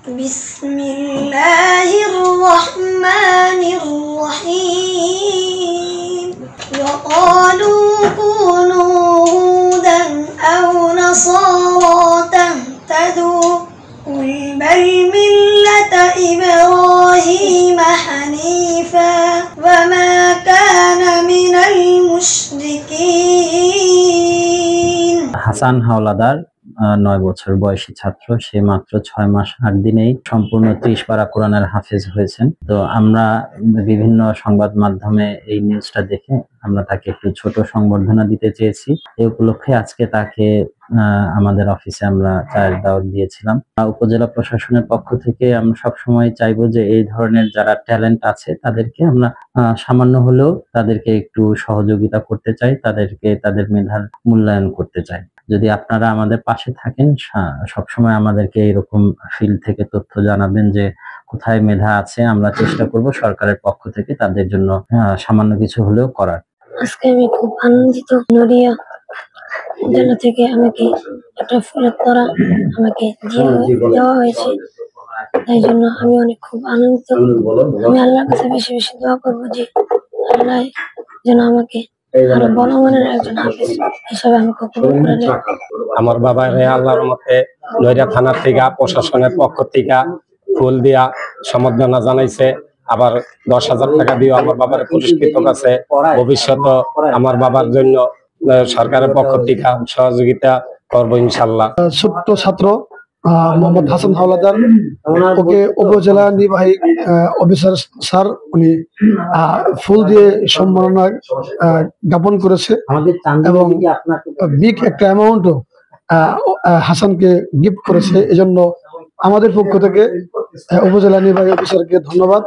बिस्मिल्लाहिर्रहमानिर्रहीम वक़ालू कूनू हुदन औ नसारा तहतदू कुल बल मिल्लत इब्राहीम हनीफा वमा कान मिनल मुशरिकीन। হাসান হাওলাদার 9 বছর বয়সী ছাত্র। সে মাত্র 6 মাস 8 দিনেই সম্পূর্ণ 30 পারা কোরআনের হাফেজ হয়েছেন। তো আমরা বিভিন্ন সংবাদ মাধ্যমে এই নিউজটা দেখে আমরা তাকে একটু ছোট সংবর্ধনা দিতে চেয়েছি। এই উপলক্ষে আজকে তাকে আমাদের অফিসে আমরা চায়ের দাওয়াত দিয়েছিলাম। উপজেলা প্রশাসনের পক্ষ থেকে আমরা সবসময় চাইবো যে এই ধরনের যারা ট্যালেন্ট আছে তাদেরকে আমরা সামান্য হলেও তাদেরকে একটু সহযোগিতা করতে চাই, তাদেরকে তাদের মেধার মূল্যায়ন করতে চাই। যদি আপনারা আমাদের পাশে থাকেন, সবসময় আমাদেরকে এরকম ফিল্ড থেকে তথ্য জানাবেন যে কোথায় মেধা আছে, আমরা চেষ্টা করব সরকারের পক্ষ থেকে তাদের জন্য সামান্য কিছু হলেও করার। আজকে আমি খুব আনন্দিত। নড়িয়া জেলা থেকে আমাকে একটা ফুলের তোড়া আমাকে দেওয়া হয়েছে, তাই জন্য আমি অনেক খুব আনন্দিত। আমি আল্লাহর কাছে বেশি বেশি দোয়া করবো যে আল্লাহ যেন আমাকে আরো বড় মানের একজন হাফেজ হিসাবে আমাকে কবুল করে নেয়। আমার বাবার আল্লাহর মতে নড়িয়া থানার থেকে প্রশাসনের পক্ষ থেকে ফুল দিয়া সম্বর্ধনা জানাইছে, আবার 10,000 টাকা দিয়ে আমার বাবার পুরস্কৃত কাছে। ভবিষ্যতে আমার বাবার জন্য সরকারের পক্ষ থেকে সহযোগিতা করবো ইনশাল্লাহ। ছোট্ট ছাত্র মোহাম্মদ হাসান হাওলাদার, ওকে উপজেলা নির্বাহী অফিসার স্যার উনি ফুল দিয়ে সম্মাননা জ্ঞাপন করেছে এবং বিগ একটা অ্যামাউন্টও হাসানকে গিফট করেছে। এজন্য আমাদের পক্ষ থেকে উপজেলা নির্বাহী অফিসারকে ধন্যবাদ।